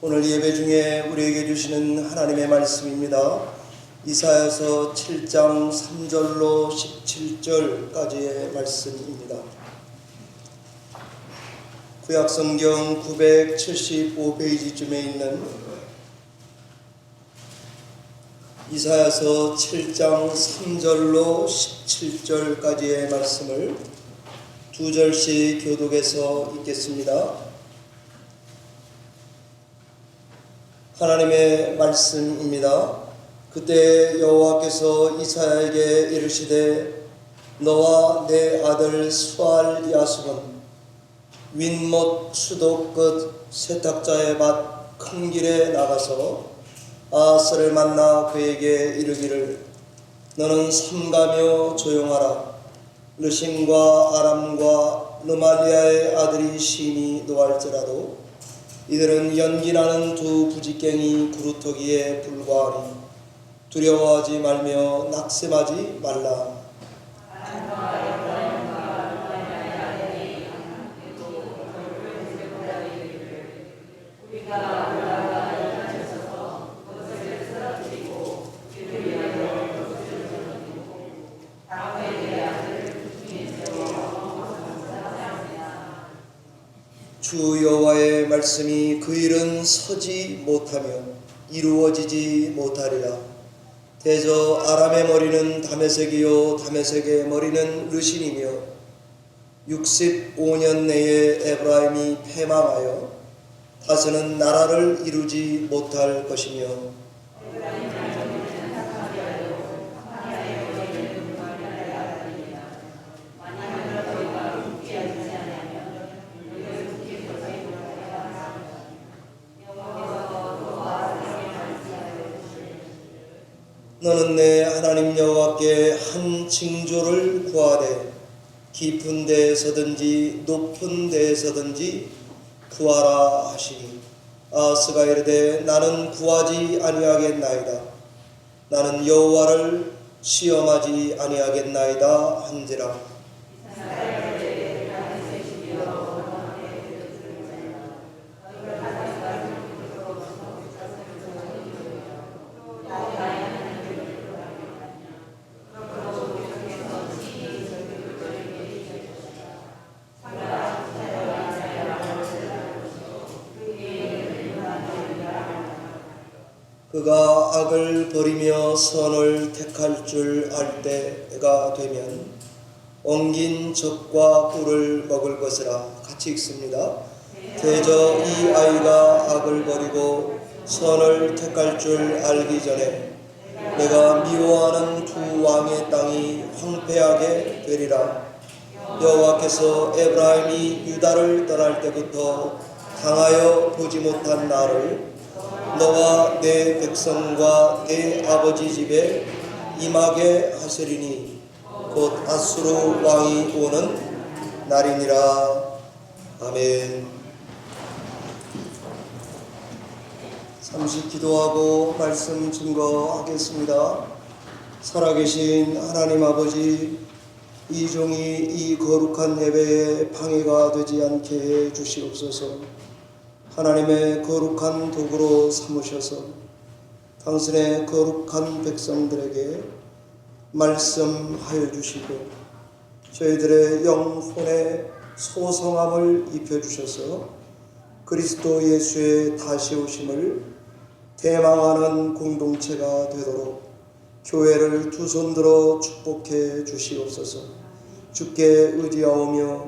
오늘 예배 중에 우리에게 주시는 하나님의 말씀입니다. 이사야서 7장 3절로 17절까지의 말씀입니다. 구약성경 975페이지쯤에 있는 이사야서 7장 3절로 17절까지의 말씀을 두 절씩 교독해서 읽겠습니다. 하나님의 말씀입니다. 그때 여호와께서 이사야에게 이르시되 너와 내 아들 스알 야숲은 윗못 수도 끝 세탁자의 밭 큰 길에 나가서 아하스를 만나 그에게 이르기를 너는 삼가며 조용하라. 르신과 아람과 르말리아의 아들이 심히 노할지라도 이들은 연기나는 두 부지깽이 구루터기에 불과하니 두려워하지 말며 낙심하지 말라. 주 여호와의 말씀이 그 일은 서지 못하며 이루어지지 못하리라. 대저 아람의 머리는 다메섹이요 다메섹의 머리는 르신이며 65년 내에 에브라임이 패망하여 다스는 나라를 이루지 못할 것이며 너는 내 하나님 여호와께 한 징조를 구하되 깊은 데에서든지 높은 데에서든지 구하라 하시니 아하스가 이르되 나는 구하지 아니하겠나이다. 나는 여호와를 시험하지 아니하겠나이다 한지라. 그가 악을 버리며 선을 택할 줄 알 때가 되면 엉긴 젖과 꿀을 먹을 것이라. 같이 읽습니다. 대저 이 아이가 악을 버리고 선을 택할 줄 알기 전에 내가 미워하는 두 왕의 땅이 황폐하게 되리라. 여호와께서 에브라임이 유다를 떠날 때부터 당하여 보지 못한 나를 너와 내 백성과 내 아버지 집에 임하게 하시리니 곧 아수르 왕이 오는 날이니라. 아멘. 잠시 기도하고 말씀 증거하겠습니다. 살아계신 하나님 아버지, 이 종이 이 거룩한 예배에 방해가 되지 않게 해 주시옵소서. 하나님의 거룩한 도구로 삼으셔서 당신의 거룩한 백성들에게 말씀하여 주시고 저희들의 영혼에 소성함을 입혀주셔서 그리스도 예수의 다시 오심을 대망하는 공동체가 되도록 교회를 두 손 들어 축복해 주시옵소서. 주께 의지하오며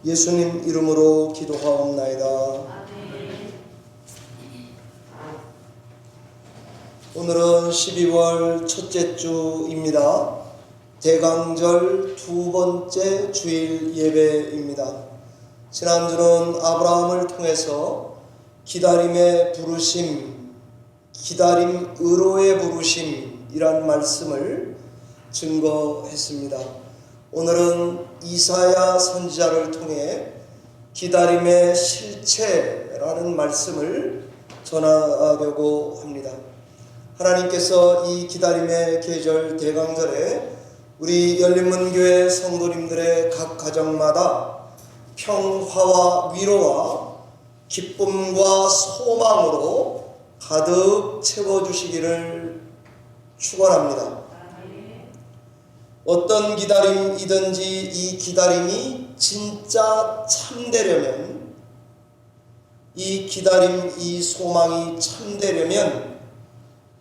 예수님 이름으로 기도하옵나이다. 오늘은 12월 첫째 주입니다. 대강절 두 번째 주일 예배입니다. 지난주는 아브라함을 통해서 기다림의 부르심, 기다림 의로의 부르심이란 말씀을 증거했습니다. 오늘은 이사야 선지자를 통해 기다림의 실체라는 말씀을 전하려고 합니다. 하나님께서 이 기다림의 계절 대강절에 우리 열린문교회 성도님들의 각 가정마다 평화와 위로와 기쁨과 소망으로 가득 채워주시기를 축원합니다. 어떤 기다림이든지 이 기다림이 진짜 참되려면, 이 기다림, 이 소망이 참되려면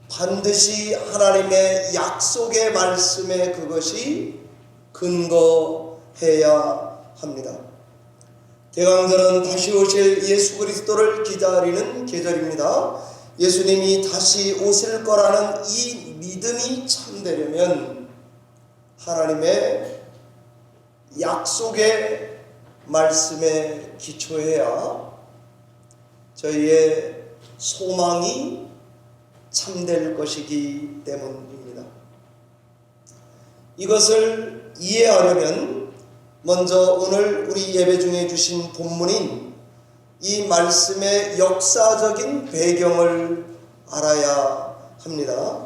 반드시 하나님의 약속의 말씀에 그것이 근거해야 합니다. 대강절은 다시 오실 예수 그리스도를 기다리는 계절입니다. 예수님이 다시 오실 거라는 이 믿음이 참되려면 하나님의 약속의 말씀에 기초해야 저희의 소망이 참될 것이기 때문입니다. 이것을 이해하려면 먼저 오늘 우리 예배 중에 주신 본문인 이 말씀의 역사적인 배경을 알아야 합니다.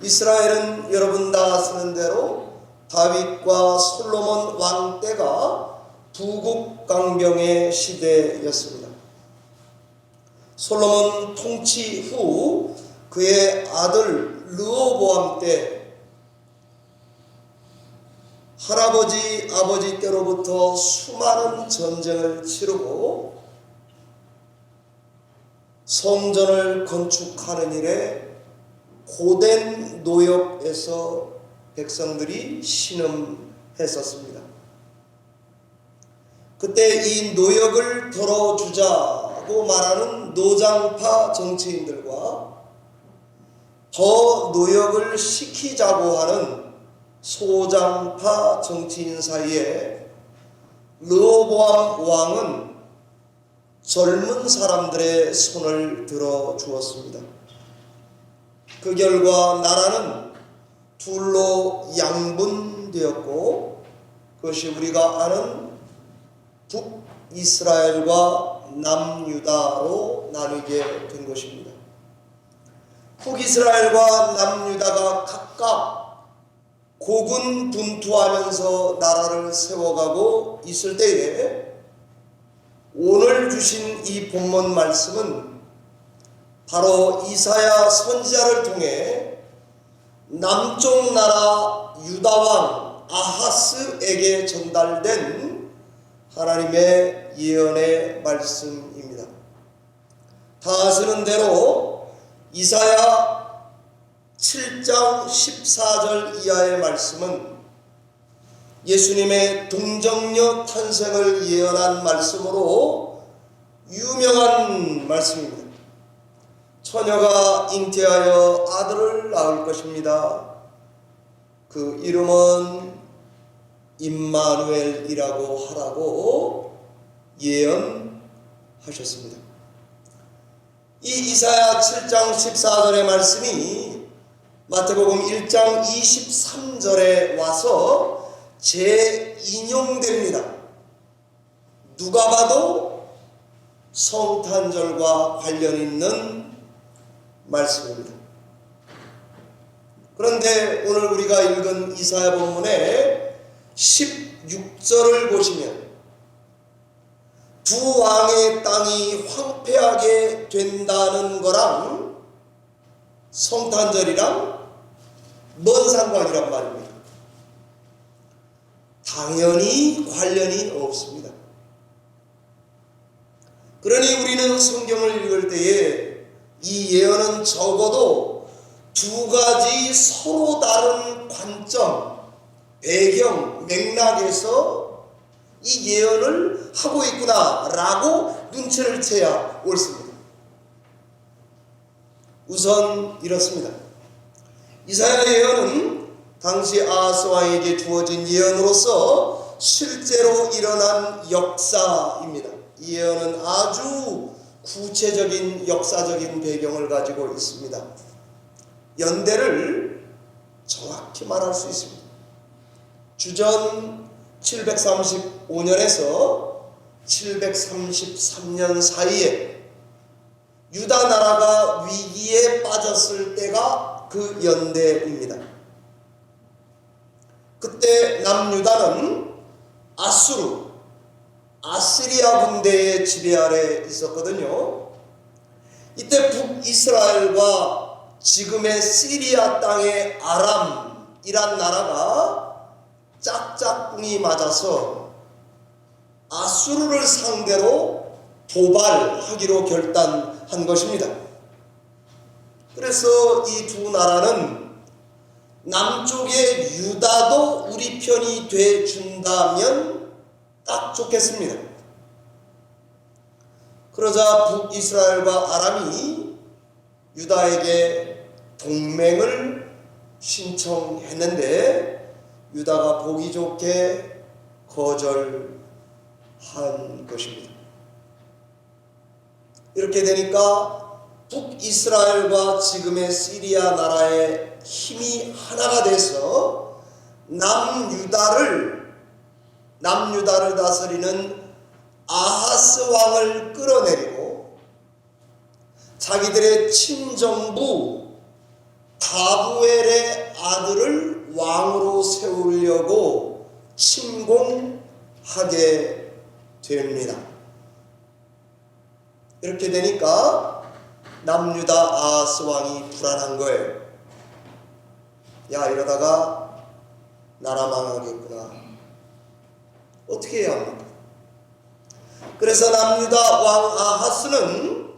이스라엘은 여러분 다 아시는 대로 다윗과 솔로몬 왕 때가 부국강병의 시대였습니다. 솔로몬 통치 후 그의 아들 르호보암 때 할아버지 아버지 때로부터 수많은 전쟁을 치르고 성전을 건축하는 일에 고된 노역에서 백성들이 신음했었습니다. 그때 이 노역을 덜어주자고 말하는 노장파 정치인들과 더 노역을 시키자고 하는 소장파 정치인 사이에 르호보암 왕은 젊은 사람들의 손을 들어 주었습니다. 그 결과 나라는 둘로 양분되었고 그것이 우리가 아는 북이스라엘과 남유다로 나뉘게 된 것입니다. 북이스라엘과 남유다가 각각 고군분투하면서 나라를 세워가고 있을 때에 오늘 주신 이 본문 말씀은 바로 이사야 선지자를 통해 남쪽 나라 유다왕 아하스에게 전달된 하나님의 예언의 말씀입니다. 다 아시는 대로 이사야 7장 14절 이하의 말씀은 예수님의 동정녀 탄생을 예언한 말씀으로 유명한 말씀입니다. 처녀가 잉태하여 아들을 낳을 것입니다. 그 이름은 임마누엘이라고 하라고 예언하셨습니다. 이 이사야 7장 14절의 말씀이 마태복음 1장 23절에 와서 재인용됩니다. 누가 봐도 성탄절과 관련 있는 말씀입니다. 그런데 오늘 우리가 읽은 이사야 본문의 16절을 보시면 두 왕의 땅이 황폐하게 된다는 거랑 성탄절이랑 뭔 상관이란 말입니까? 당연히 관련이 없습니다. 그러니 우리는 성경을 읽을 때에 이 예언은 적어도 두 가지 서로 다른 관점, 배경, 맥락에서 이 예언을 하고 있구나라고 눈치를 채야 옳습니다. 우선 이렇습니다. 이사야 예언은 당시 아하스 왕에게 주어진 예언으로서 실제로 일어난 역사입니다. 이 예언은 아주 구체적인 역사적인 배경을 가지고 있습니다. 연대를 정확히 말할 수 있습니다. 주전 735년에서 733년 사이에 유다 나라가 위기에 빠졌을 때가 그 연대입니다. 그때 남유다는 아수르, 아시리아 군대의 지배 아래 있었거든요. 이때 북이스라엘과 지금의 시리아 땅의 아람이란 나라가 짝짝꿍이 맞아서 아수르를 상대로 도발하기로 결단한 것입니다. 그래서 이 두 나라는 남쪽의 유다도 우리 편이 돼 준다면 딱 좋겠습니다. 그러자 북이스라엘과 아람이 유다에게 동맹을 신청했는데 유다가 보기 좋게 거절한 것입니다. 이렇게 되니까 북이스라엘과 지금의 시리아 나라의 힘이 하나가 돼서 남유다를 다스리는 아하스 왕을 끌어내리고 자기들의 친정부 다부엘의 아들을 왕으로 세우려고 침공하게 됩니다. 이렇게 되니까 남유다 아하스 왕이 불안한 거예요. 야, 이러다가 나라 망하겠구나. 어떻게 해야 합니까? 그래서 남유다 왕 아하스는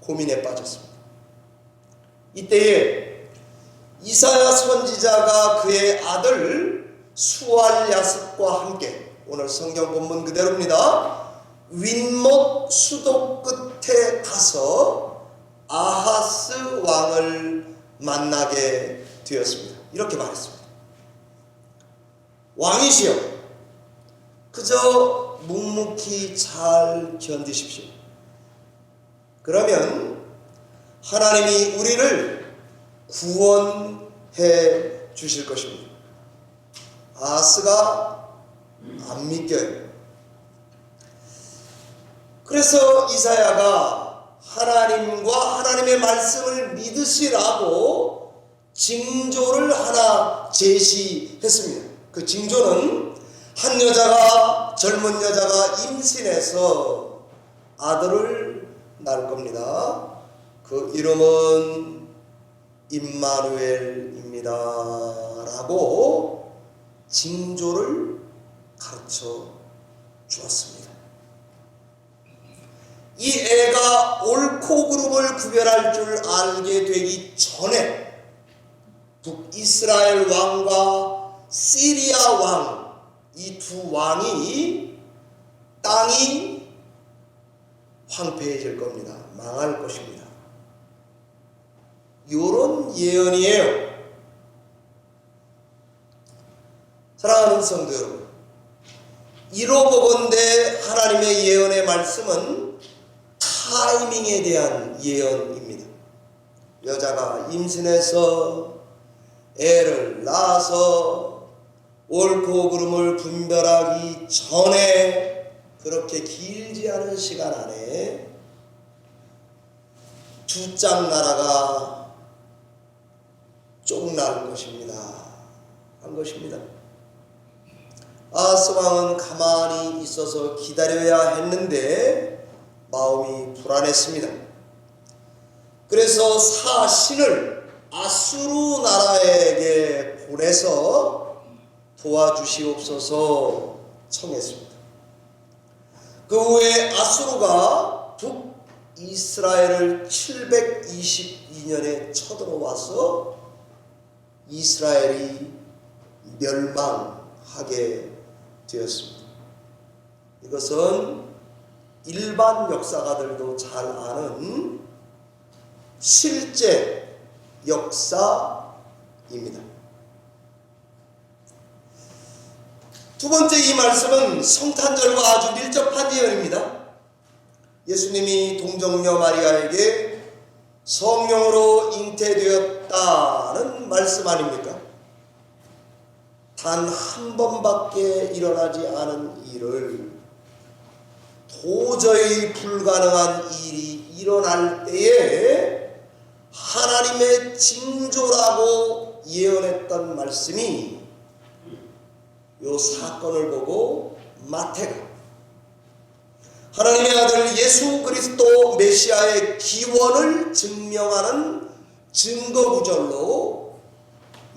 고민에 빠졌습니다. 이때에 이사야 선지자가 그의 아들 수알야습과 함께, 오늘 성경 본문 그대로입니다, 윗목 수도 끝에 가서 아하스 왕을 만나게 되었습니다. 이렇게 말했습니다. 왕이시여, 그저 묵묵히 잘 견디십시오. 그러면 하나님이 우리를 구원해 주실 것입니다. 아하스가 안 믿겨요. 그래서 이사야가 하나님과 하나님의 말씀을 믿으시라고 징조를 하나 제시했습니다. 그 징조는 한 여자가, 젊은 여자가 임신해서 아들을 낳을 겁니다. 그 이름은 임마누엘입니다 라고 징조를 가르쳐 주었습니다. 이 애가 옳고 그름을 구별할 줄 알게 되기 전에 북이스라엘 왕과 시리아 왕, 이 두 왕이 땅이 황폐해질 겁니다. 망할 것입니다. 이런 예언이에요. 사랑하는 성도 여러분, 이로보건대 하나님의 예언의 말씀은 타이밍에 대한 예언입니다. 여자가 임신해서 애를 낳아서 옳고 그름을 분별하기 전에, 그렇게 길지 않은 시간 안에 두 짝 나라가 쪽날 것입니다. 한 것입니다. 아하스 왕은 가만히 있어서 기다려야 했는데 마음이 불안했습니다. 그래서 사신을 아수르 나라에게 보내서 도와주시옵소서 청했습니다. 그 후에 아수르가 북이스라엘을 722년에 쳐들어와서 이스라엘이 멸망하게 되었습니다. 이것은 일반 역사가들도 잘 아는 실제 역사입니다. 두 번째, 이 말씀은 성탄절과 아주 밀접한 예언입니다. 예수님이 동정녀 마리아에게 성령으로 잉태되었다는 말씀 아닙니까? 단 한 번밖에 일어나지 않은 일을, 도저히 불가능한 일이 일어날 때에 하나님의 징조라고 예언했던 말씀이 요 사건을 보고 마태가 하나님의 아들 예수 그리스도 메시아의 기원을 증명하는 증거 구절로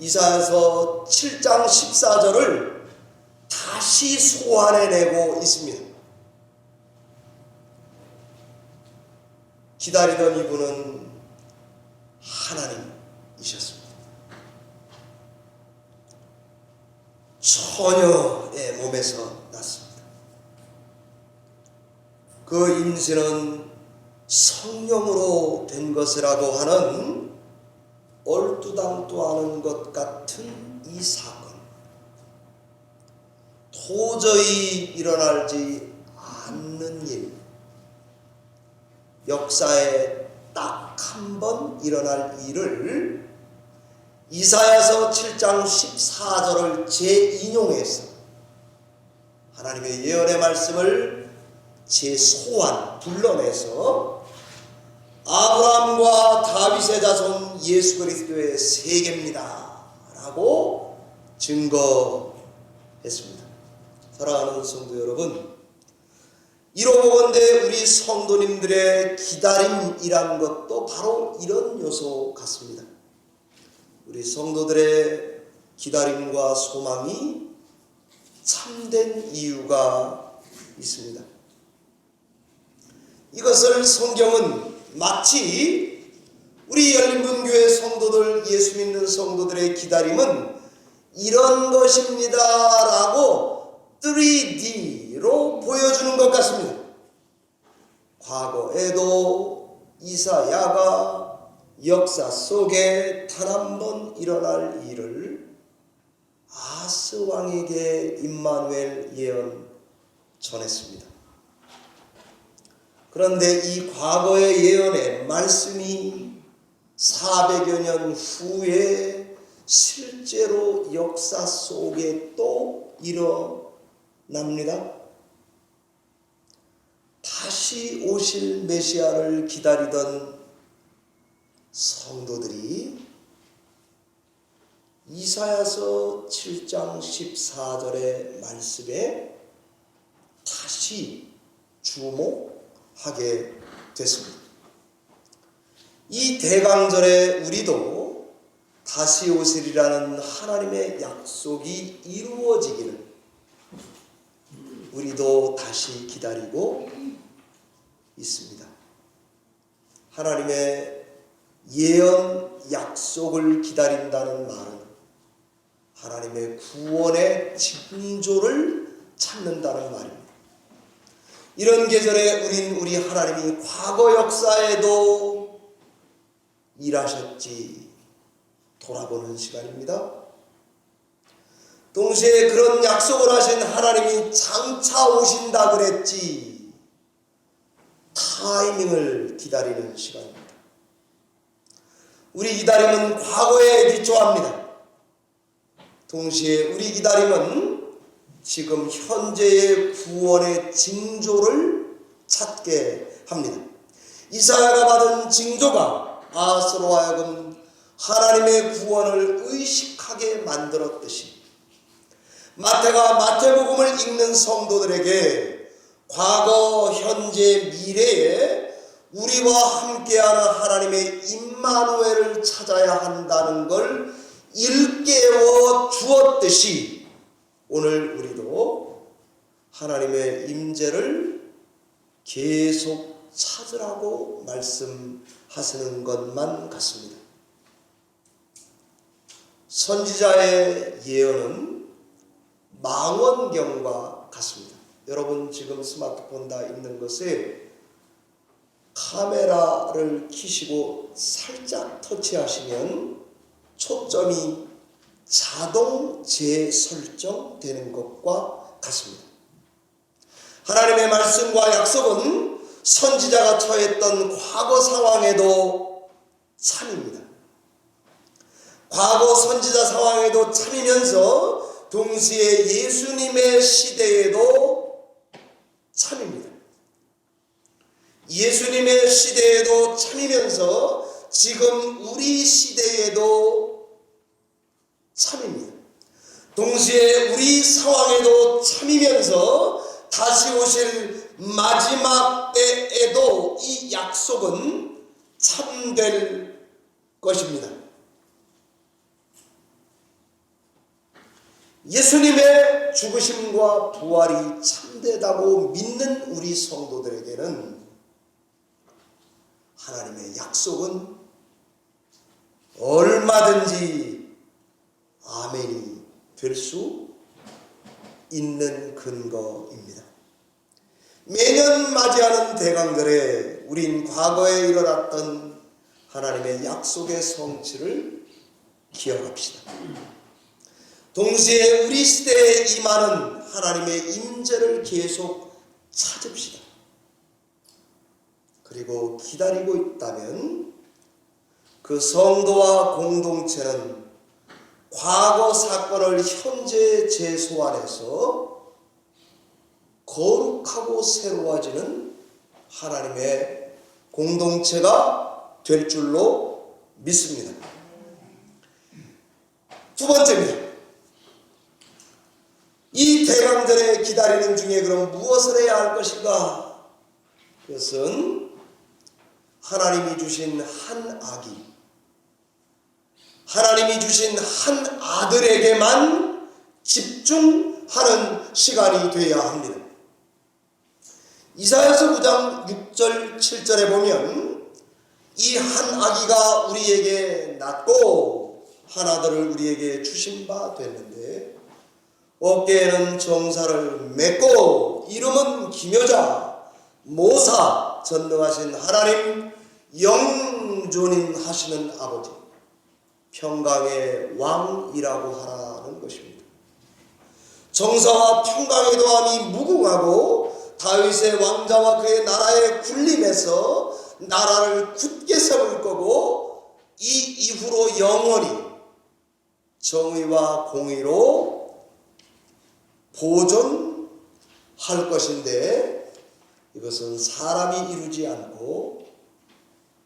이사야서 7장 14절을 다시 소환해내고 있습니다. 기다리던 이분은 하나님이셨습니다. 처녀의 몸에서 났습니다. 그 임신은 성령으로 된 것이라고 하는 얼토당토 않은 것 같은 이 사건, 도저히 일어나지 않는 일, 역사에 딱 한 번 일어날 일을 이사야서 7장 14절을 재인용해서 하나님의 예언의 말씀을 재소환, 불러내서 아브라함과 다윗의 자손 예수 그리스도의 세계입니다 라고 증거했습니다. 사랑하는 성도 여러분, 이로보건대 우리 성도님들의 기다림이란 것도 바로 이런 요소 같습니다. 우리 성도들의 기다림과 소망이 참된 이유가 있습니다. 이것을 성경은 마치 우리 열린분교회 성도들, 예수 믿는 성도들의 기다림은 이런 것입니다 라고 3D로 보여주는 것 같습니다. 과거에도 이사야가 역사 속에 단 한 번 일어날 일을 아스 왕에게 임마누엘 예언 전했습니다. 그런데 이 과거의 예언의 말씀이 400여 년 후에 실제로 역사 속에 또 일어납니다. 다시 오실 메시아를 기다리던 성도들이 이사야서 7장 14절의 말씀에 다시 주목하게 됐습니다. 이 대강절에 우리도 다시 오시리라는 하나님의 약속이 이루어지기를 우리도 다시 기다리고 있습니다. 하나님의 예언 약속을 기다린다는 말은 하나님의 구원의 징조를 찾는다는 말입니다. 이런 계절에 우리 하나님이 과거 역사에도 일하셨지 돌아보는 시간입니다. 동시에 그런 약속을 하신 하나님이 장차 오신다 그랬지 타이밍을 기다리는 시간입니다. 우리 기다림은 과거에 기초합니다. 동시에 우리 기다림은 지금 현재의 구원의 징조를 찾게 합니다. 이사야가 받은 징조가 아스로 하여금 하나님의 구원을 의식하게 만들었듯이 마태가 마태복음을 읽는 성도들에게 과거, 현재, 미래에 우리와 함께하는 하나님의 임마누엘을 찾아야 한다는 걸 일깨워 주었듯이 오늘 우리도 하나님의 임재를 계속 찾으라고 말씀하시는 것만 같습니다. 선지자의 예언은 망원경과 같습니다. 여러분 지금 스마트폰 다 있는 것에 카메라를 켜시고 살짝 터치하시면 초점이 자동 재설정되는 것과 같습니다. 하나님의 말씀과 약속은 선지자가 처했던 과거 상황에도 참입니다. 과거 선지자 상황에도 참이면서 동시에 예수님의 시대에도 참입니다. 예수님의 시대에도 참이면서 지금 우리 시대에도 참입니다. 동시에 우리 상황에도 참이면서 다시 오실 마지막 때에도 이 약속은 참될 것입니다. 예수님의 죽으심과 부활이 참되다고 믿는 우리 성도들에게는 하나님의 약속은 얼마든지 아멘이 될 수 있는 근거입니다. 매년 맞이하는 대강절에 우린 과거에 일어났던 하나님의 약속의 성취를 기억합시다. 동시에 우리 시대에 임하는 하나님의 임재를 계속 찾읍시다. 그리고 기다리고 있다면 그 성도와 공동체는 과거 사건을 현재 제 소환해서 거룩하고 새로워지는 하나님의 공동체가 될 줄로 믿습니다. 두 번째입니다. 이 대강절에 기다리는 중에 그럼 무엇을 해야 할 것인가? 그것은 하나님이 주신 한 아기, 하나님이 주신 한 아들에게만 집중하는 시간이 되어야 합니다. 이사야서 9장 6절 7절에 보면 이 한 아기가 우리에게 낳고 한 아들을 우리에게 주신 바 됐는데 어깨에는 정사를 맺고 이름은 기묘자 모사 전능하신 하나님 영존인 하시는 아버지 평강의 왕이라고 하라는 것입니다. 정사와 평강의 도함이 무궁하고 다윗의 왕자와 그의 나라의 군림에서 나라를 굳게 세울 거고 이 이후로 영원히 정의와 공의로 보존할 것인데 이것은 사람이 이루지 않고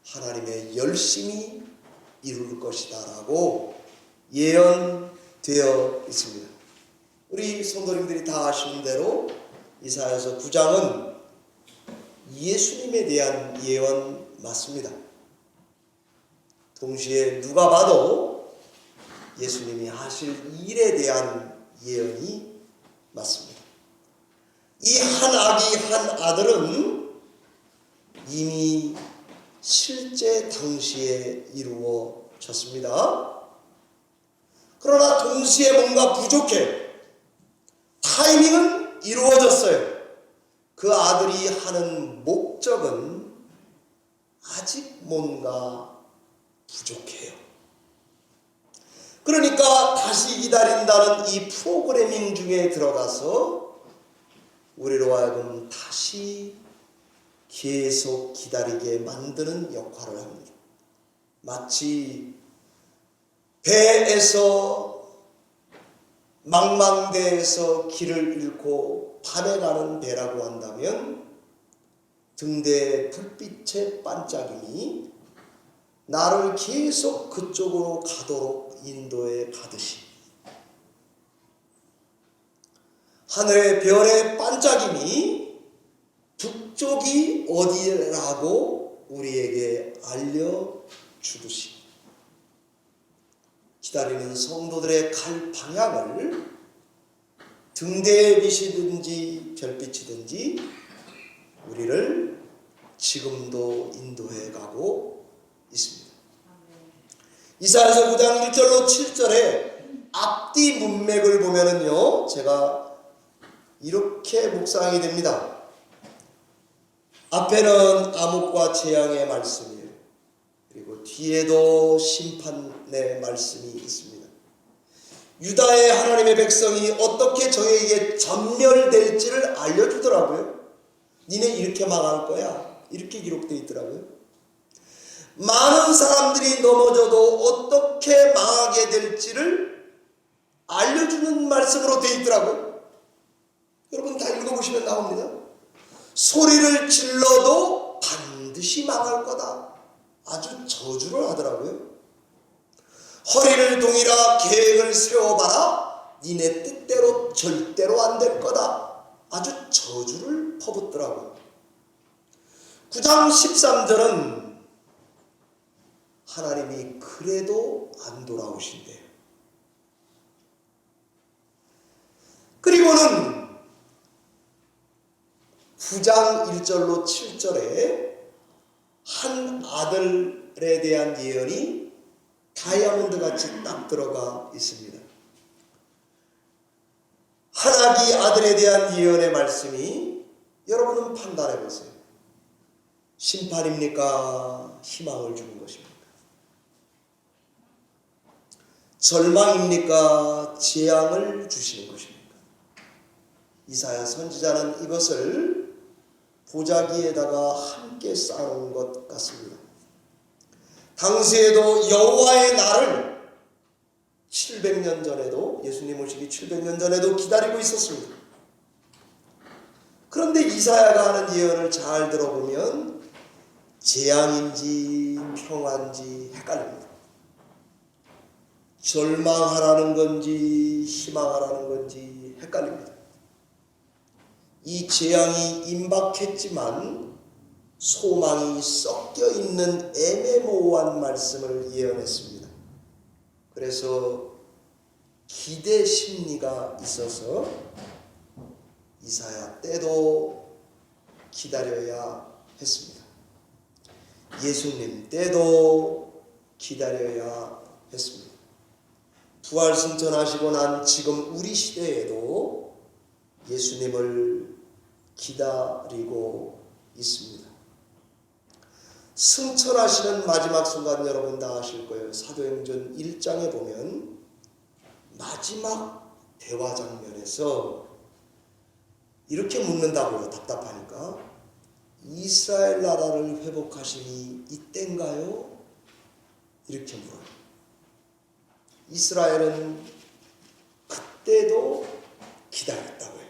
하나님의 열심히 이룰 것이다 라고 예언되어 있습니다. 우리 성도님들이 다 아시는 대로 이사야서 9장은 예수님에 대한 예언 맞습니다. 동시에 누가 봐도 예수님이 하실 일에 대한 예언이 맞습니다. 이 한 아기 한 아들은 이미 실제 당시에 이루어졌습니다. 그러나 동시에 뭔가 부족해. 타이밍은 이루어졌어요. 그 아들이 하는 목적은 아직 뭔가 부족해요. 그러니까 다시 기다린다는 이 프로그래밍 중에 들어가서 우리로 하여금 다시 계속 기다리게 만드는 역할을 합니다. 마치 배에서 망망대해에서 길을 잃고 밤에 가는 배라고 한다면 등대의 불빛의 반짝임이 나를 계속 그쪽으로 가도록 인도해 가듯이 하늘의 별의 반짝임이 북쪽이 어디라고 우리에게 알려주듯이 기다리는 성도들의 갈 방향을 등대의 빛이든지 별빛이든지 우리를 지금도 인도해 가고 있습니다. 이사야서 9장 1절로 7절에 앞뒤 문맥을 보면은요, 제가 이렇게 묵상이 됩니다. 앞에는 암흑과 재앙의 말씀이에요. 그리고 뒤에도 심판의 말씀이 있습니다. 유다의 하나님의 백성이 어떻게 저에게 전멸될지를 알려주더라고요. 니네 이렇게 망할 거야. 이렇게 기록되어 있더라고요. 많은 사람들이 넘어져도 어떻게 망하게 될지를 알려주는 말씀으로 되어 있더라고요. 여러분 다 읽어보시면 나옵니다. 소리를 질러도 반드시 망할 거다. 아주 저주를 하더라고요. 허리를 동이라 계획을 세워봐라. 니네 뜻대로 절대로 안 될 거다. 아주 저주를 퍼붓더라고요. 9장 13절은 하나님이 그래도 안 돌아오신대요. 그리고는 9장 1절로 7절에 한 아들에 대한 예언이 다이아몬드 같이 딱 들어가 있습니다. 한 아기 아들에 대한 예언의 말씀이 여러분은 판단해 보세요. 심판입니까? 희망을 주는 것입니까? 절망입니까? 재앙을 주시는 것입니까? 이사야 선지자는 이것을 보자기에다가 함께 쌓아놓은 것 같습니다. 당시에도 여호와의 날을 700년 전에도, 예수님 오시기 700년 전에도 기다리고 있었습니다. 그런데 이사야가 하는 예언을 잘 들어보면 재앙인지 평화인지 헷갈립니다. 절망하라는 건지 희망하라는 건지 헷갈립니다. 이 재앙이 임박했지만 소망이 섞여 있는 애매모호한 말씀을 예언했습니다. 그래서 기대 심리가 있어서 이사야 때도 기다려야 했습니다. 예수님 때도 기다려야 했습니다. 부활 승천하시고 난 지금 우리 시대에도 예수님을 기다리고 있습니다. 승천하시는 마지막 순간 여러분 다 아실 거예요. 사도행전 1장에 보면 마지막 대화 장면에서 이렇게 묻는다고요. 답답하니까. 이스라엘 나라를 회복하시니 이때인가요? 이렇게 물어요. 이스라엘은 그때도 기다렸다고 해요.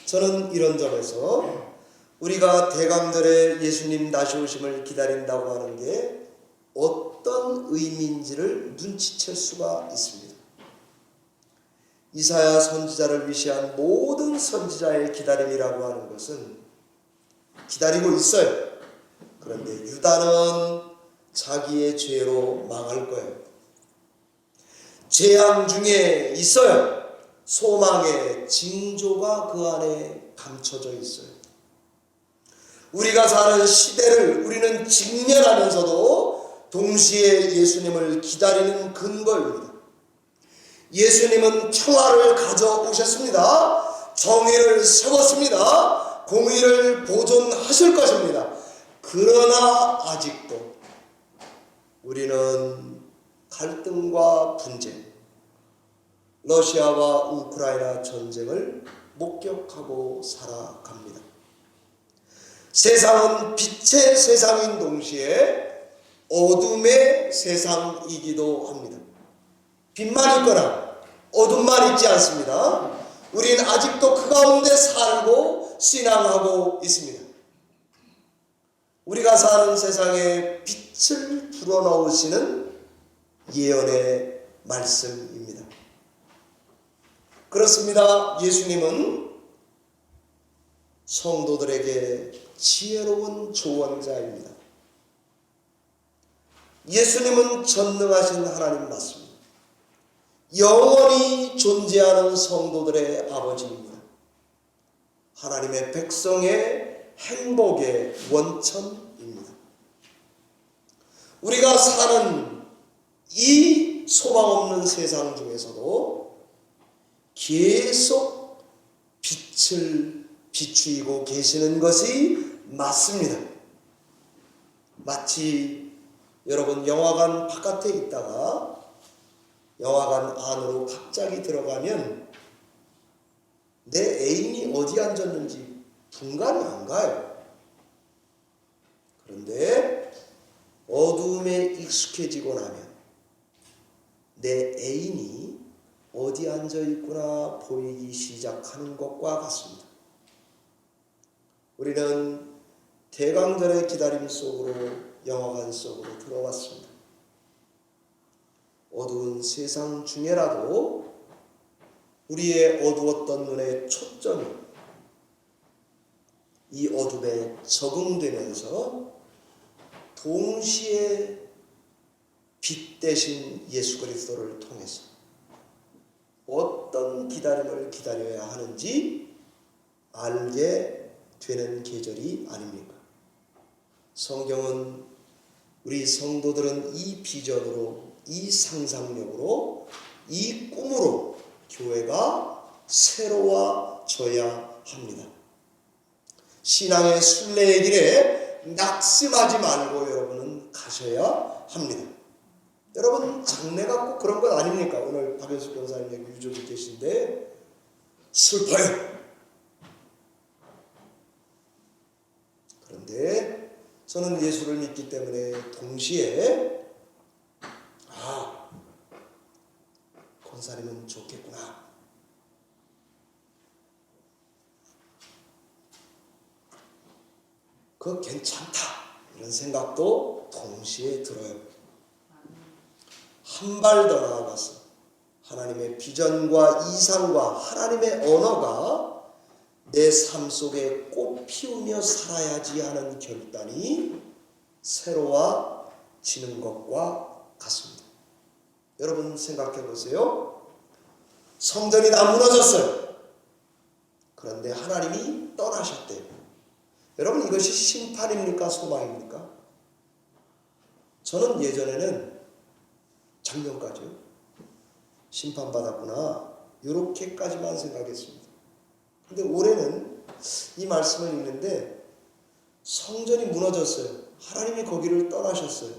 저는 이런 점에서 우리가 대강절에 예수님 다시 오심을 기다린다고 하는 게 어떤 의미인지를 눈치챌 수가 있습니다. 이사야 선지자를 위시한 모든 선지자의 기다림이라고 하는 것은 기다리고 있어요. 그런데 유다는 자기의 죄로 망할 거예요. 재앙 중에 있어요. 소망의 징조가 그 안에 감춰져 있어요. 우리가 사는 시대를 우리는 직면하면서도 동시에 예수님을 기다리는 근거입니다. 예수님은 평화를 가져오셨습니다. 정의를 세웠습니다. 공의를 보존하실 것입니다. 그러나 아직도 우리는 갈등과 분쟁, 러시아와 우크라이나 전쟁을 목격하고 살아갑니다. 세상은 빛의 세상인 동시에 어둠의 세상이기도 합니다. 빛만 있거나 어둠만 있지 않습니다. 우리는 아직도 그 가운데 살고 신앙하고 있습니다. 우리가 사는 세상에 빛을 불어넣으시는 예언의 말씀입니다. 그렇습니다. 예수님은 성도들에게 지혜로운 조언자입니다. 예수님은 전능하신 하나님 맞습니다. 영원히 존재하는 성도들의 아버지입니다. 하나님의 백성의 행복의 원천입니다. 우리가 사는 이 소망 없는 세상 중에서도 계속 빛을 비추이고 계시는 것이 맞습니다. 마치 여러분 영화관 바깥에 있다가 영화관 안으로 갑자기 들어가면 내 애인이 어디 앉았는지 분간이 안 가요. 그런데 어두움에 익숙해지고 나면 내 애인이 어디 앉아있구나 보이기 시작하는 것과 같습니다. 우리는 대강절의 기다림 속으로 영화관 속으로 들어왔습니다. 어두운 세상 중에라도 우리의 어두웠던 눈의 초점이 이 어둠에 적응되면서 동시에 빛 대신 예수 그리스도를 통해서 어떤 기다림을 기다려야 하는지 알게 되는 계절이 아닙니까? 성경은 우리 성도들은 이 비전으로, 이 상상력으로, 이 꿈으로 교회가 새로워져야 합니다. 신앙의 순례의 길에 낙심하지 말고 여러분은 가셔야 합니다. 여러분 장래가 꼭 그런 건 아닙니까? 오늘 박연숙 변호사님 여기 유족이 계신데 슬퍼요. 그런데 저는 예수를 믿기 때문에 동시에 권사님은 좋겠구나. 그거 괜찮다. 이런 생각도 동시에 들어요. 한 발 더 나아가서 하나님의 비전과 이상과 하나님의 언어가 내 삶 속에 꽃 피우며 살아야지 하는 결단이 새로워지는 것과 같습니다. 여러분 생각해 보세요. 성전이 다 무너졌어요. 그런데 하나님이 떠나셨대요. 여러분 이것이 심판입니까? 소망입니까? 저는 예전에는 작년까지요. 심판받았구나. 이렇게까지만 생각했습니다. 근데 올해는 이 말씀을 읽는데 성전이 무너졌어요. 하나님이 거기를 떠나셨어요.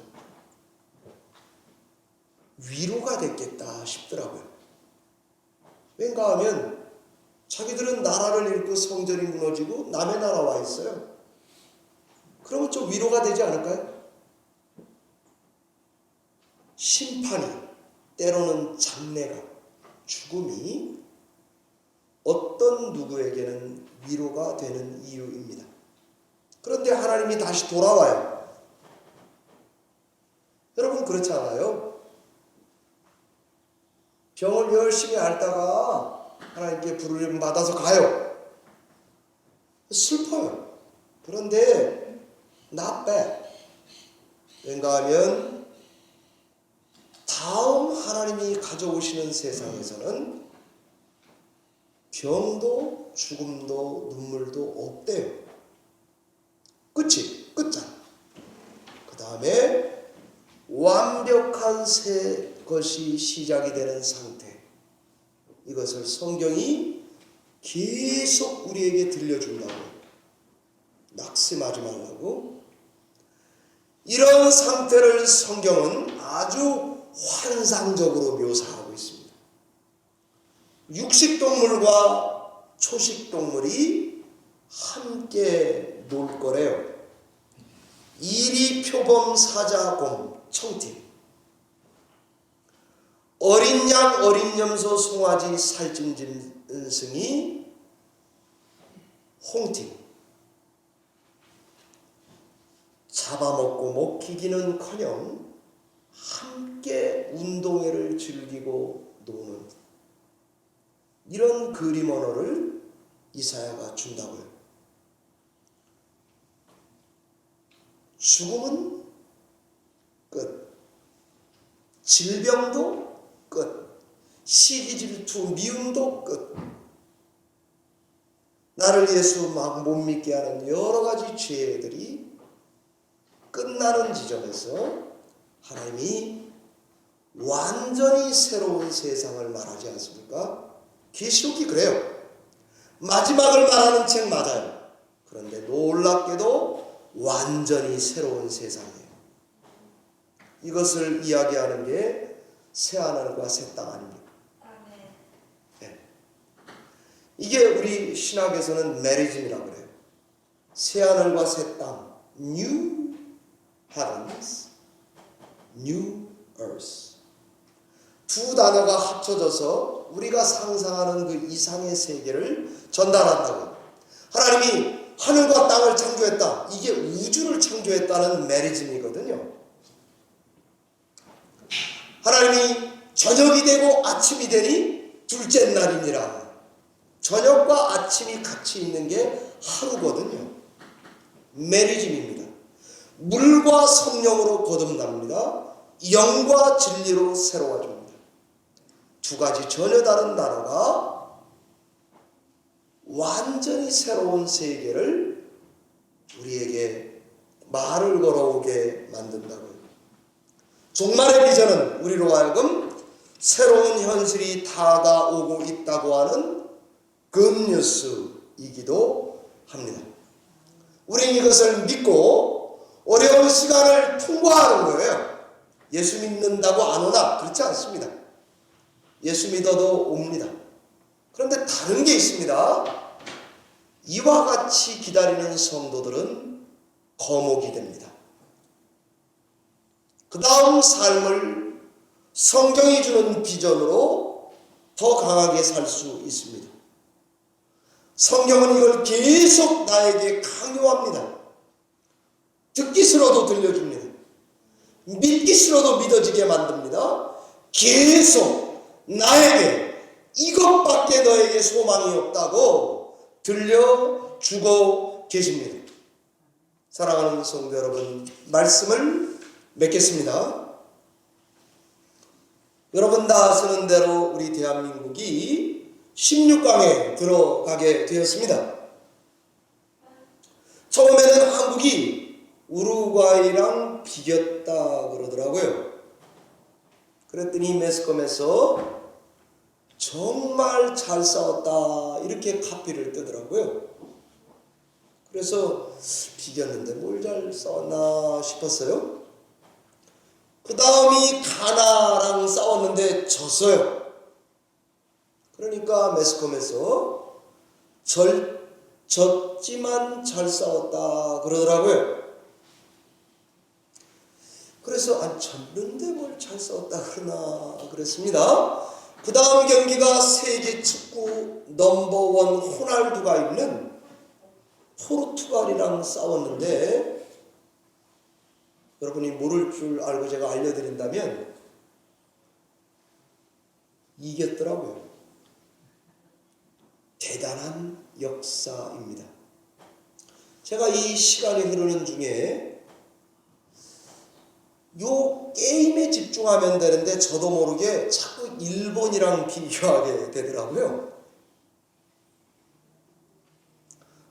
위로가 됐겠다 싶더라고요. 왠가 하면 자기들은 나라를 잃고 성전이 무너지고 남의 나라 와 있어요. 그러면 좀 위로가 되지 않을까요? 심판이, 때로는 장래가, 죽음이 어떤 누구에게는 위로가 되는 이유입니다. 그런데 하나님이 다시 돌아와요. 여러분 그렇지 않아요? 병을 열심히 앓다가 하나님께 부르심 받아서 가요. 슬퍼요. 그런데 not bad. 왠가 하면 다음 하나님이 가져오시는 세상에서는 병도 죽음도 눈물도 없대요. 끝이 끝장. 그 다음에 완벽한 새 것이 시작이 되는 상태. 이것을 성경이 계속 우리에게 들려준다고. 낙심하지 말라고. 이런 상태를 성경은 아주 환상적으로 묘사하고 있습니다. 육식동물과 초식동물이 함께 놀 거래요. 이리표범 사자곰 청팀, 어린 양 어린 염소 송아지 살찜짐승이 홍팀, 잡아먹고 먹히기는커녕 함께 운동회를 즐기고 노는 이런 그림 언어를 이사야가 준다고요. 죽음은 끝, 질병도 끝, 시기 질투 미움도 끝, 나를 예수 막 못 믿게 하는 여러 가지 죄들이 끝나는 지점에서 하나님이 완전히 새로운 세상을 말하지 않습니까? 계시록이 그래요. 마지막을 말하는 책 맞아요. 그런데 놀랍게도 완전히 새로운 세상이에요. 이것을 이야기하는 게 새하늘과 새 땅 아닙니까? 네. 이게 우리 신학에서는 메리즘이라고 그래요. 새하늘과 새 땅, New Heavens, New Earth. 두 단어가 합쳐져서 우리가 상상하는 그 이상의 세계를 전달한다고. 하나님이 하늘과 땅을 창조했다. 이게 우주를 창조했다는 메리즘이거든요. 하나님이 저녁이 되고 아침이 되니 둘째 날이니라. 저녁과 아침이 같이 있는 게 하루거든요. 메리짐입니다. 물과 성령으로 거듭납니다. 영과 진리로 새로워집니다. 두 가지 전혀 다른 단어가 완전히 새로운 세계를 우리에게 말을 걸어오게 만든다고요. 종말의 비전은 우리로 하여금 새로운 현실이 다가오고 있다고 하는 굿뉴스이기도 합니다. 우리는 이것을 믿고 어려운 시간을 통과하는 거예요. 예수 믿는다고 안 오나? 그렇지 않습니다. 예수 믿어도 옵니다. 그런데 다른 게 있습니다. 이와 같이 기다리는 성도들은 거목이 됩니다. 그 다음 삶을 성경이 주는 비전으로 더 강하게 살 수 있습니다. 성경은 이걸 계속 나에게 강요합니다. 듣기 싫어도 들려줍니다. 믿기 싫어도 믿어지게 만듭니다. 계속 나에게 이것밖에 너에게 소망이 없다고 들려주고 계십니다. 사랑하는 성도 여러분, 말씀을 맺겠습니다. 여러분 다 아시는 대로 우리 대한민국이 16강에 들어가게 되었습니다. 처음에는 한국이 우루과이랑 비겼다 그러더라고요. 그랬더니 매스컴에서 정말 잘 싸웠다 이렇게 카피를 뜨더라고요. 그래서 비겼는데 뭘 잘 싸웠나 싶었어요. 그 다음이 가나랑 싸웠는데 졌어요. 그러니까 매스컴에서 졌지만 잘 싸웠다 그러더라고요. 그래서 졌는데 뭘 잘 싸웠다 그러나 그랬습니다. 그 다음 경기가 세계 축구 넘버원 호날두가 있는 포르투갈이랑 싸웠는데 여러분이 모를 줄 알고 제가 알려드린다면 이겼더라고요. 대단한 역사입니다. 제가 이 시간이 흐르는 중에 요 게임에 집중하면 되는데 저도 모르게 자꾸 일본이랑 비교하게 되더라고요.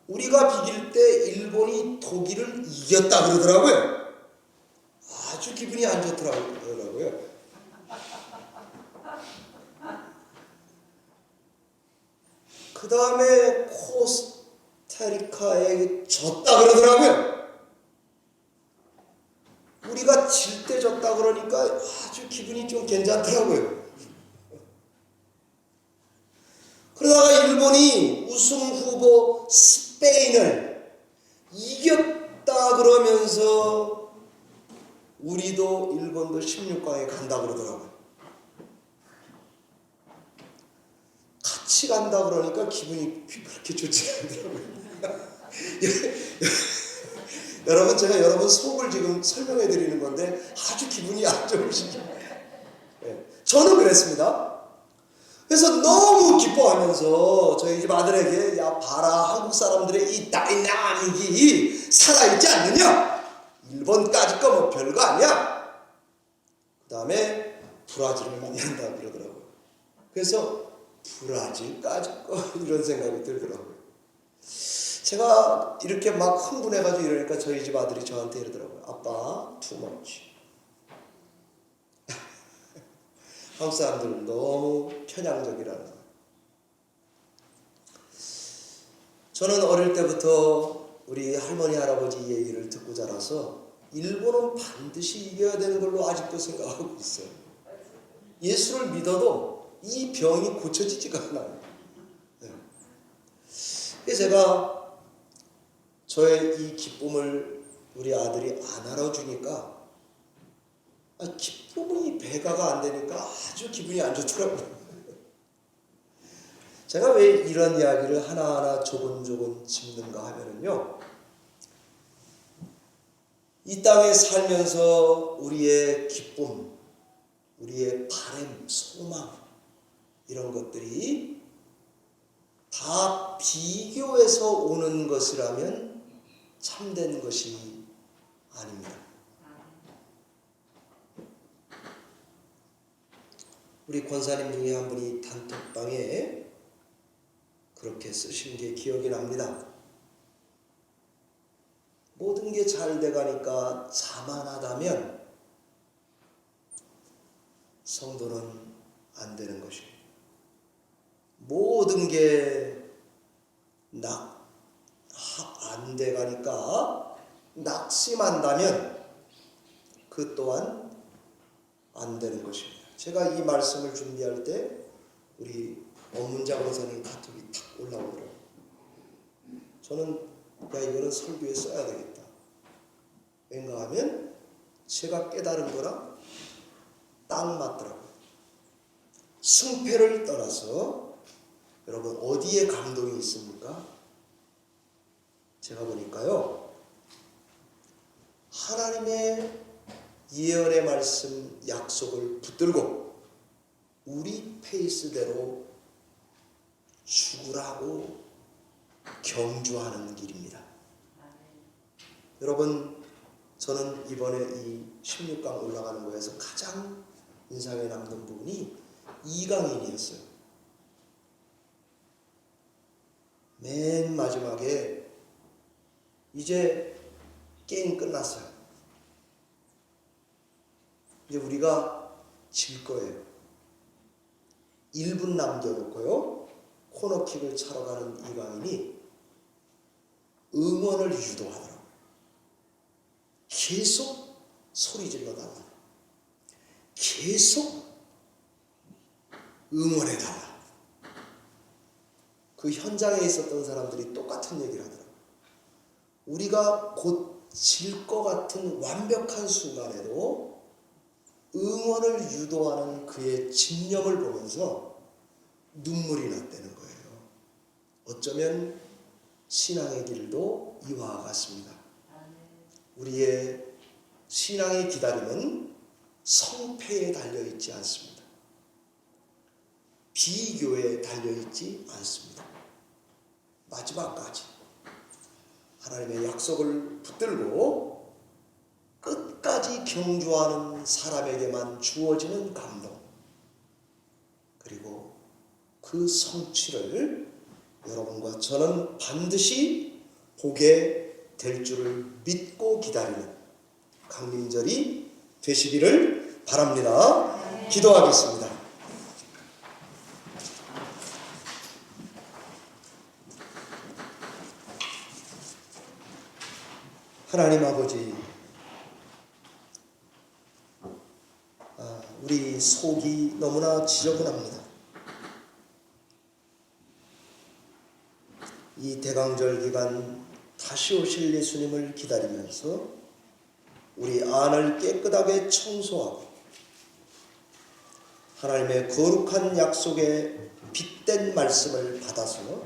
우리가 비길 때 일본이 독일을 이겼다 그러더라고요. 아주 기분이 안 좋더라고요. 그 다음에 코스타리카에 졌다 그러더라고요. 우리가 질 때 졌다 그러니까 아주 기분이 좀 괜찮더라고요. 그러다가 일본이 우승 후보 스페인을 이겼다 그러면서 우리도 일본도 16강에 간다 그러더라고요. 같이 간다 그러니까 기분이 그렇게 좋지 않더라고요. 여러분 제가 여러분 속을 지금 설명해 드리는 건데 아주 기분이 안 좋으시죠? 네. 저는 그랬습니다. 그래서 너무 기뻐하면서 저희 집 아들에게 야 봐라 한국 사람들의 이 다이나믹이 살아있지 않느냐? 일본까지 거 뭐 별거 아니야? 그 다음에 브라질을 만난다 그러더라고요. 그래서 브라질까지 거 이런 생각이 들더라고요. 제가 이렇게 막 흥분해가지고 이러니까 저희 집 아들이 저한테 이러더라고요. 아빠 투머치. 한국 사람들은 너무 편향적이라는 거예요. 저는 어릴 때부터 우리 할머니 할아버지 얘기를 듣고 자라서 일본은 반드시 이겨야 되는 걸로 아직도 생각하고 있어요. 예수를 믿어도 이 병이 고쳐지지가 않아요. 네. 그래서 제가 저의 이 기쁨을 우리 아들이 안 알아주니까 기쁨이 배가가 안 되니까 아주 기분이 안 좋더라고요. 제가 왜 이런 이야기를 하나하나 조곤조곤 짚는가 하면은요, 이 땅에 살면서 우리의 기쁨, 우리의 바람, 소망 이런 것들이 다 비교에서 오는 것이라면 참된 것이 아닙니다. 우리 권사님 중에 한 분이 단톡방에 그렇게 쓰신 게 기억이 납니다. 모든 게 잘 돼가니까 자만하다면 성도는 안 되는 것입니다. 모든 게 안 돼가니까 낙심한다면 그 또한 안 되는 것입니다. 제가 이 말씀을 준비할 때 우리 엄문자 권사님 카톡이 탁 올라오더라고요. 저는 이거는 설교에 써야 되겠다. 왠가 하면 제가 깨달은 거랑 딱 맞더라고요. 승패를 떠나서 여러분 어디에 감동이 있습니까? 제가 보니까요, 하나님의 예언의 말씀 약속을 붙들고 우리 페이스대로 죽으라고 경주하는 길입니다. 여러분, 저는 이번에 이 16강 올라가는 거에서 가장 인상에 남는 부분이 이강인이었어요. 맨 마지막에 이제 게임 끝났어요. 이제 우리가 질 거예요. 1분 남겨놓고요, 코너킥을 차러 가는 이강인이 응원을 유도하더라고요. 계속 소리 질러달라. 계속 응원해달라. 그 현장에 있었던 사람들이 똑같은 얘기를 하더라고요. 우리가 곧 질 것 같은 완벽한 순간에도 응원을 유도하는 그의 집념을 보면서 눈물이 났다는 거예요. 어쩌면 신앙의 길도 이와 같습니다. 우리의 신앙의 기다림은 성패에 달려있지 않습니다. 비교에 달려있지 않습니다. 마지막까지 하나님의 약속을 붙들고 끝까지 경주하는 사람에게만 주어지는 감동, 그리고 그 성취를 여러분과 저는 반드시 보게 될 줄을 믿고 기다리는 강림절이 되시기를 바랍니다. 기도하겠습니다. 하나님 아버지, 우리 속이 너무나 지저분합니다. 이 대강절 기간 다시 오실 예수님을 기다리면서 우리 안을 깨끗하게 청소하고 하나님의 거룩한 약속에 빗댄 말씀을 받아서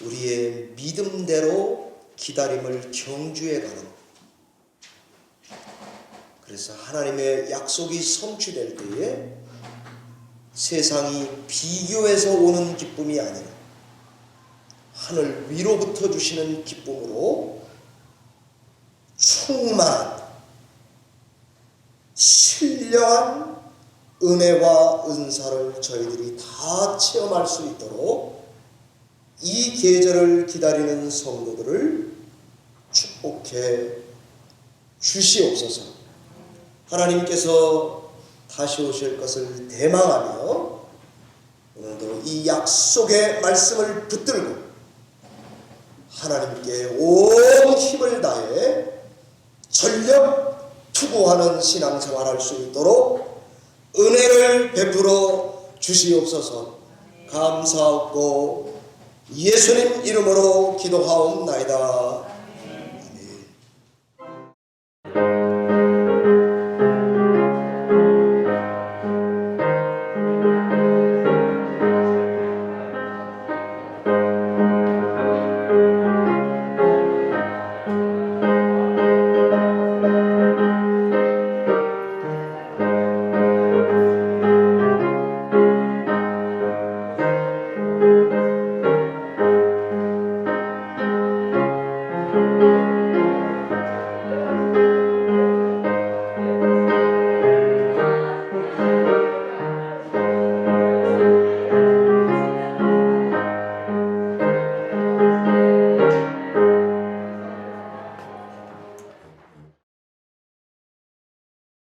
우리의 믿음대로 기다림을 경주해가는, 그래서 하나님의 약속이 성취될 때에 세상이 비교해서 오는 기쁨이 아니라 하늘 위로부터 주시는 기쁨으로 충만한 신령한 은혜와 은사를 저희들이 다 체험할 수 있도록 이 계절을 기다리는 성도들을 축복해 주시옵소서. 하나님께서 다시 오실 것을 대망하며 오늘도 이 약속의 말씀을 붙들고 하나님께 온 힘을 다해 전력 투구하는 신앙생활할 수 있도록 은혜를 베풀어 주시옵소서. 감사하고 예수님 이름으로 기도하옵나이다.